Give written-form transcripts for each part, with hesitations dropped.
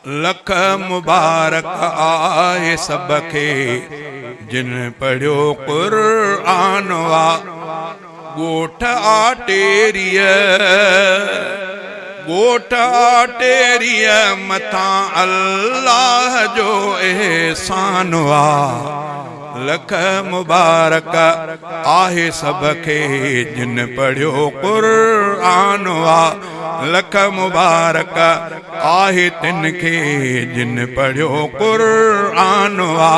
लख मुबारक आए सबके जिन पढ़ियो कुरान वा। गोठ आटेरिय मथा अल्लाह जो एहसान वा। लख मुबारक आहे सबके जिन पढ़ियो कुरान वा। लख मुबारक आहे तिनके जिन पढ़ियो कुरान वा।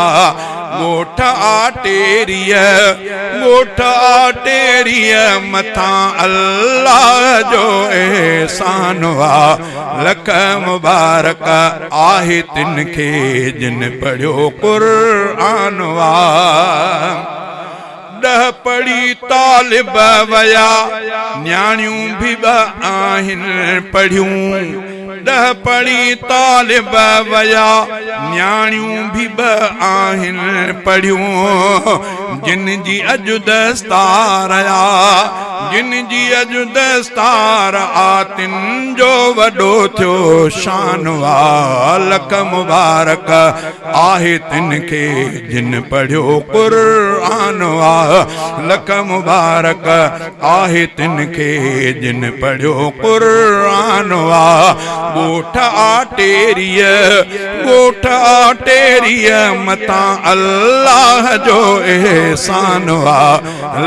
गोठ आटेरिय मथा अल्लाह जो एहसान वा। लख मुबारक आहे तिनके जिन पढ़ियो कुरान वा। 10 पढ़ी तालिब वया न्याणियूं भी आहिनि पढ़ियूं। 10 पढ़ी तालिब वया न्याणियूं भी आहिनि पढ़ियूं। जिन जी अॼु दस्तारया जिन जी अॼु दस्तार आतिन जो वॾो थियो शान वा। लख मुबारक आहे तिनके जिन पढ़ियो कुरान वा। लख मुबारक आहे तिनके जिन पढ़ियो कुरान वा। गोठ आटेरिय मथा अल्लाह जो एहसान वा।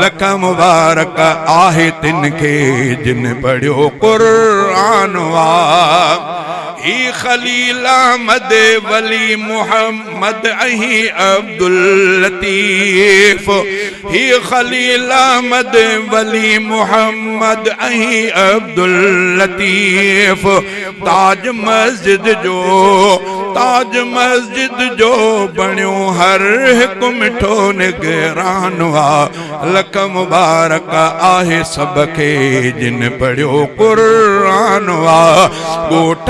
लख मुबारक आहे तिनके जिन पढ़ियो कुरान वा। ही खलील अहमद वली मोहम्मद अही अब्दुल लतीफ। ही खलील अहमद वली मोहम्मद अही अब्दुल लतीफ। ताज मस्जिद जो बणियो हर हिकु मिठो निगरान वा। लख मुबारक आहे सबके जिन पढ़ियो कुरान वा। गोठ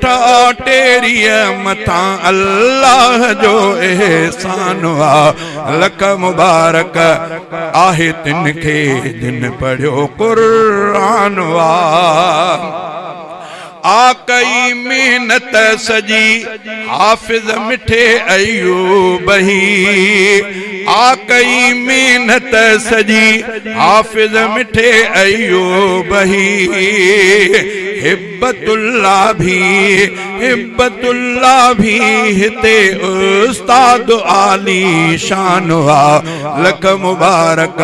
आटेरिय मथा अल्लाह जो एहसान वा। लख मुबारक आहे तिनके जिन पढ़ियो कुरान वा। आकई मेहनत सजी हाफिज मिठे अयूब ही। आकई मेहनत सजी हाफिज मिठे अयूब ही। हिब्बतुल्लाह भी हिते उस्ताद आली शान वा। लख मुबारक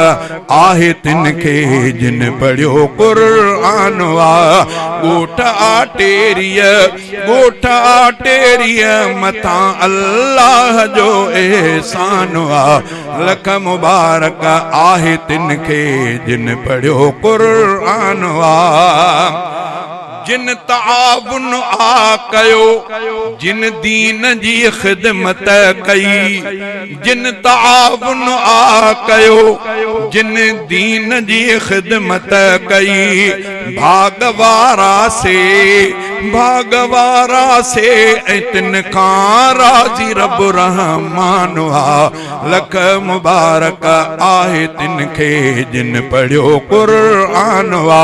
आहे तिनके जिन पढ़ियो कुरान वा। गोठ आटेरिय मथा अल्लाह जो एहसान वा। लख मुबारक आहे तिनके जिन पढ़ियो कुरान वा। जिन ताबुन आ कयो जिन दीन जी खिदमत कई। जिन ताबुन आ कयो जिन दीन जी खिदमत कई। भागवारा से तिन खां राजी रब रहमान वा। लख मुबारक आहे तिनके जिन पढ़ियो कुरान वा।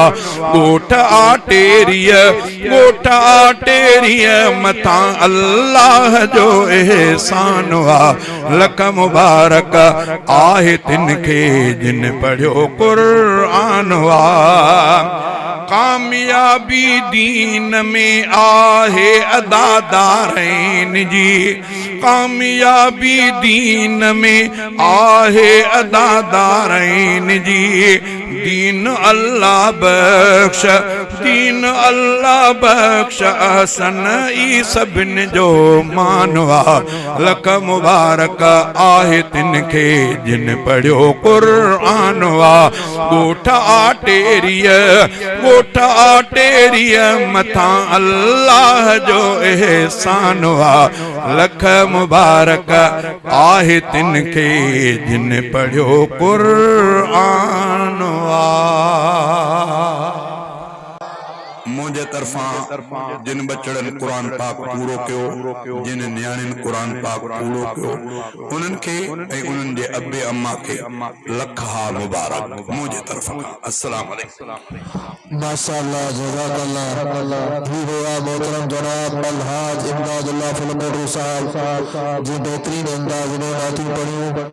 गोठ आटेरिय मथा अल्लाह जो एहसान वा। लख मुबारक आहे तिनके जिन पढ़ियो कुरान वा। कामयाबी दीन में आहे अदादारैन जी। कामयाबी दीन में आहे अदादारैन जी। दीन अल्लाह बख्श अहसन ई सभिन जो मान वा। लख मुबारक आहे तिनके जिन पढ़ियो कुरान वा। गोठ आटेरिय मथा अल्लाह जो एहसान वा। लख मुबारक आहे तिनके जिन पढ़ियो कुरान वा। मुझे तरफा जिन बचड़न कुरान पाक पूरो कयो, जिन न्याणिन कुरान पाक पूरो कयो, उन्हनि खे ऐं उन्हनि जे अबे अम्मा खे लख हा मुबारक मुझे तरफा। अस्सलाम वालेकुम। माशाअल्लाह, जज़ाकल्लाह। ही हुआ मोहतरम जनाब अलहाज इमदादुल्लाह फुलकोटी साहब, जो बेहतरीन अंदाज में नाती पढ़ी।